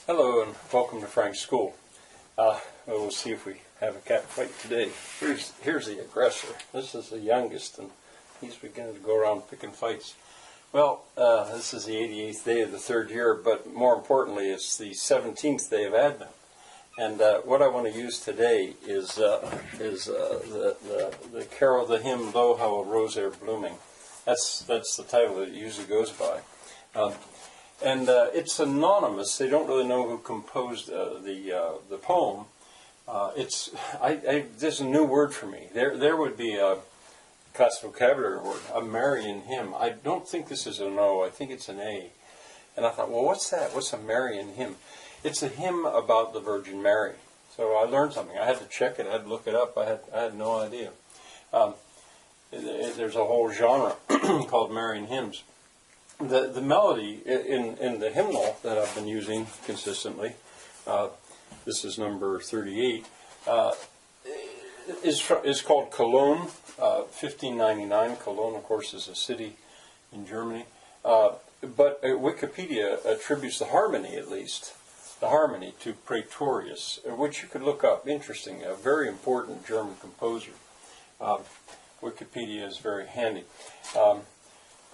Hello and welcome to Frank's School. We'll see if we have a cat fight today. Here's the aggressor. This is the youngest, and he's beginning to go around picking fights. Well, this is the 88th day of the third year, but more importantly, it's the 17th day of Advent. And what I want to use today is the carol, the hymn, "Lo, how a rose ere blooming." That's the title that it usually goes by. And it's anonymous. They don't really know who composed the poem. This is a new word for me. There would be a class vocabulary word, a Marian hymn. I don't think this is an O. I think it's an A. And I thought, well, what's that? What's a Marian hymn? It's a hymn about the Virgin Mary. So I learned something. I had to check it. I had to look it up. I had no idea. There's a whole genre called Marian hymns. The melody in the hymnal that I've been using consistently, this is number 38, is called Cologne, 1599. Cologne, of course, is a city in Germany. But Wikipedia attributes the harmony, at least, the harmony to Praetorius, which you could look up. Interesting, a very important German composer. Wikipedia is very handy.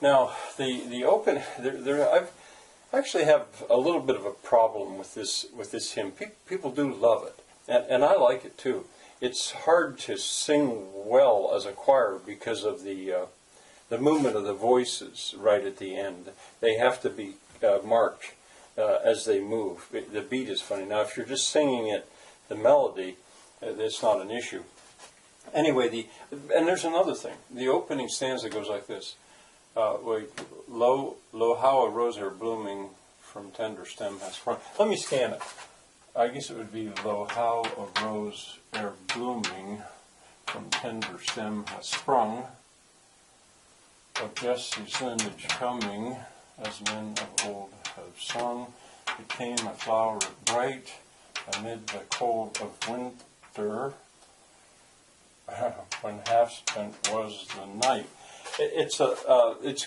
Now, the open, I actually have a little bit of a problem with this hymn. People do love it, and I like it too. It's hard to sing well as a choir because of the movement of the voices right at the end. They have to be marked as they move. The beat is funny. Now, if you're just singing it, the melody, it's not an issue. Anyway, and there's another thing. The opening stanza goes like this. Lo, how a rose ere blooming from tender stem has sprung. Let me scan it. I guess it would be, lo, how a rose ere blooming from tender stem has sprung, of Jesse's lineage coming, as men of old have sung, became a floweret bright amid the cold of winter, when half spent was the night. It's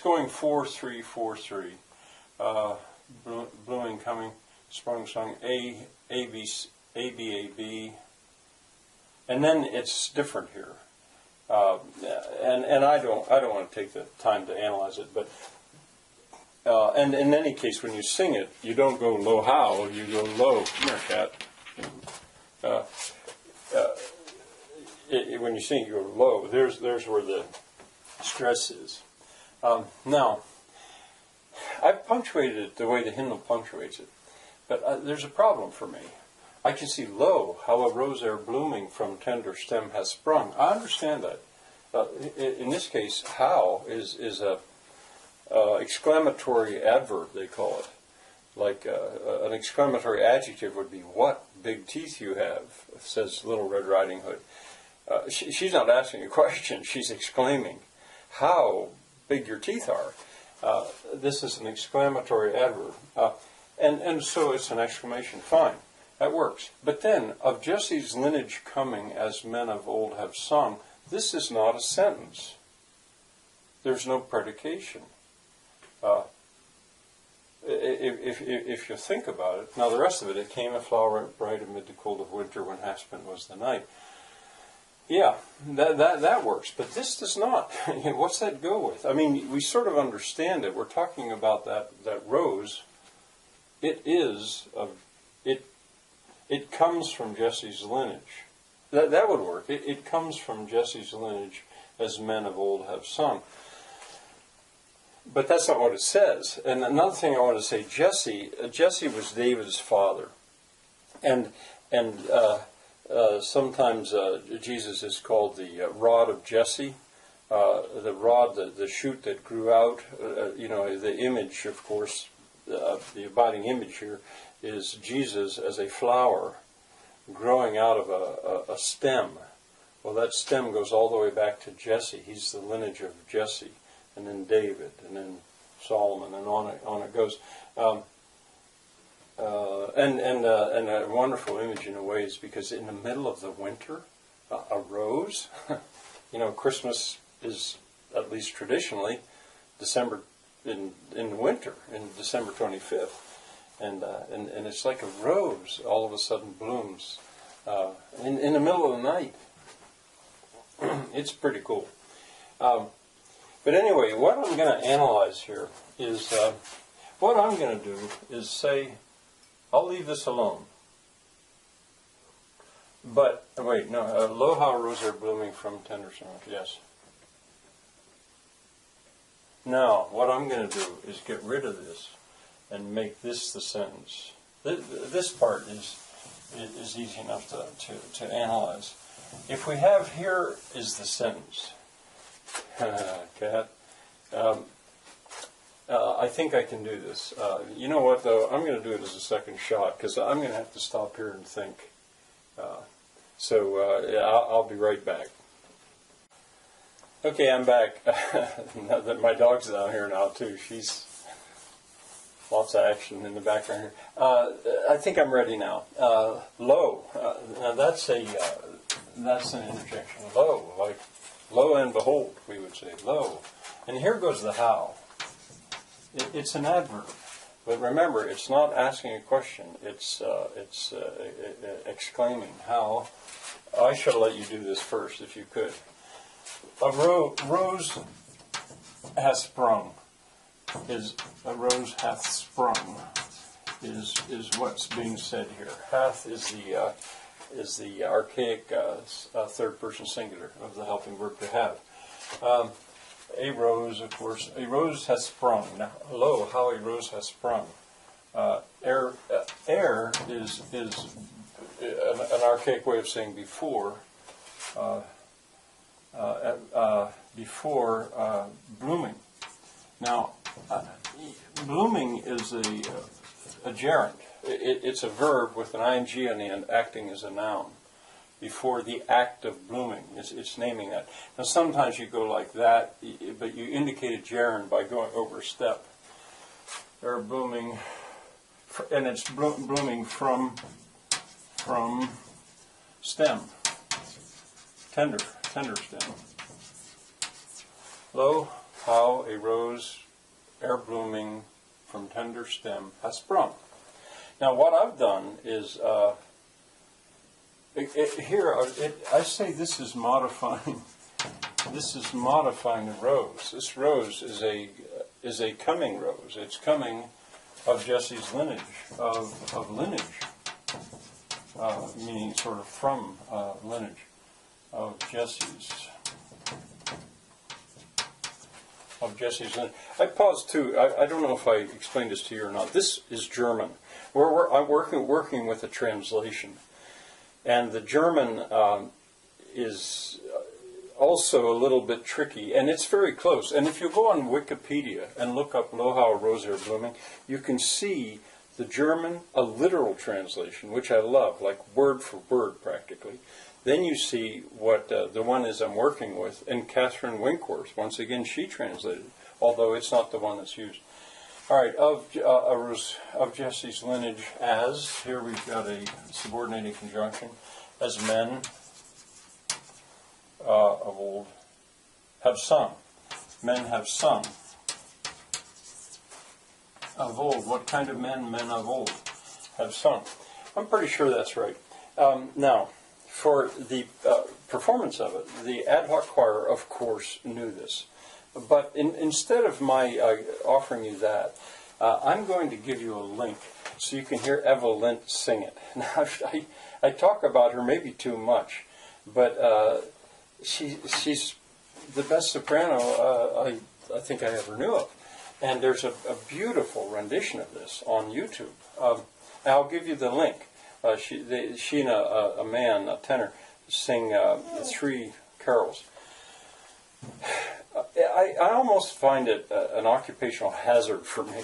going 4-3-4-3. Blooming, coming, sprung, sung, A B A B, and then it's different here. And I don't want to take the time to analyze it, but and in any case, when you sing it, you don't go lo how, you go lo. Come here, cat. When you sing, you go low. There's where the stress is. Now, I've punctuated it the way the hymnal punctuates it, but there's a problem for me. I can see, lo, how a rose ere blooming from tender stem has sprung. I understand that. In this case, how is a exclamatory adverb, they call it. Like an exclamatory adjective would be, what big teeth you have, says Little Red Riding Hood. She's not asking a question, she's exclaiming how big your teeth are. This is an exclamatory adverb. And so it's an exclamation. Fine, that works. But then, of Jesse's lineage coming, as men of old have sung, this is not a sentence. There's no predication. If you think about it, now the rest of it came a floweret bright amid the cold of winter, when half spent was the night. Yeah, that works, but this does not. What's that go with? I mean, we sort of understand it. We're talking about that rose. It comes from Jesse's lineage. That would work. It comes from Jesse's lineage, as men of old have sung. But that's not what it says. And another thing I want to say, Jesse was David's father, and sometimes Jesus is called the rod of Jesse, the rod, the shoot that grew out. The image, of course, the abiding image here is Jesus as a flower growing out of a stem. Well, that stem goes all the way back to Jesse. He's the lineage of Jesse, and then David, and then Solomon, and on it goes. And a wonderful image in a way is because in the middle of the winter, a rose, Christmas is, at least traditionally, December in the winter, in December 25th. and it's like a rose all of a sudden blooms in the middle of the night. It's pretty cool. But anyway, what I'm going to analyze here is, what I'm going to do is say, I'll leave this alone. But, wait, no, lo how a rose are blooming from tender summer, yes. Now, what I'm going to do is get rid of this and make this the sentence. This part is easy enough to analyze. If we have here is the sentence, cat, I think I can do this. You know what, though? I'm going to do it as a second shot because I'm going to have to stop here and think. I'll be right back. Okay, I'm back. My dog's down here now, too. She's lots of action in the background here. I think I'm ready now. Lo. Now that's an interjection. Lo, like lo and behold, we would say. Lo. And here goes the how. It's an adverb. But remember, it's not asking a question. It's exclaiming. How? I should let you do this first, if you could. A rose has sprung. A rose hath sprung is what's being said here. Hath is the archaic third person singular of the helping verb to have. A rose, of course. A rose has sprung. Now, lo, how a rose has sprung. Air is an archaic way of saying before. Before blooming. Now, blooming is a gerund. It's a verb with an ing on the end, acting as a noun. Before the act of blooming, it's naming that. Now, sometimes you go like that, but you indicate a gerund by going over a step. They're blooming, and it's blooming from stem, tender stem. Lo, how a rose, ere blooming, from tender stem has sprung. Now, what I've done is, I say this is modifying. This is modifying the rose. This rose is a coming rose. It's coming of Jesse's lineage, of lineage, meaning sort of from lineage of Jesse's. Of Jesse's lineage. I paused too. I don't know if I explained this to you or not. This is German. I'm working with a translation, and the German is also a little bit tricky, and it's very close. And if you go on Wikipedia and look up "Lo how a rose are blooming," you can see the German, a literal translation, which I love, like word for word practically. Then you see what the one is I'm working with, and Catherine Winkworth, once again, she translated, although it's not the one that's used. All right, of Jesse's lineage as, here we've got a subordinating conjunction, as men of old have sung. Men have sung. Of old, what kind of men? Men of old have sung. I'm pretty sure that's right. Now, for the performance of it, the ad hoc choir, of course, knew this. But instead of my offering you that, I'm going to give you a link so you can hear Eva Lind sing it. Now, I talk about her maybe too much, but she's the best soprano I think I ever knew of. And there's a beautiful rendition of this on YouTube. I'll give you the link. She and a man, a tenor, sing 3 carols. I almost find it an occupational hazard for me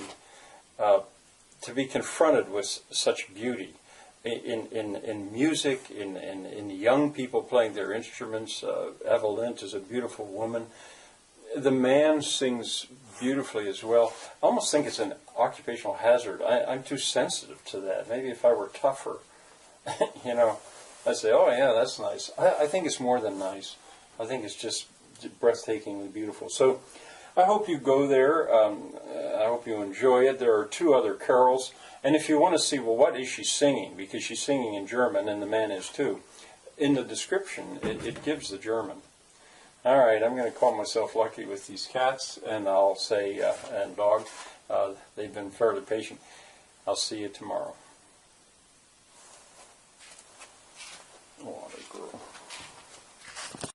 to be confronted with such beauty in music, in young people playing their instruments. Eva Lind is a beautiful woman. The man sings beautifully as well. I almost think it's an occupational hazard. I'm too sensitive to that. Maybe if I were tougher, I'd say, oh yeah, that's nice. I think it's more than nice. I think it's just breathtakingly beautiful. So I hope you go there. I hope you enjoy it. There are 2 other carols, And if you want to see, well, what is she singing? Because she's singing in German, and the man is too. In the description, it gives the German. All right, I'm going to call myself lucky with these cats, and I'll say, and dog, they've been fairly patient. I'll see you tomorrow. What a girl.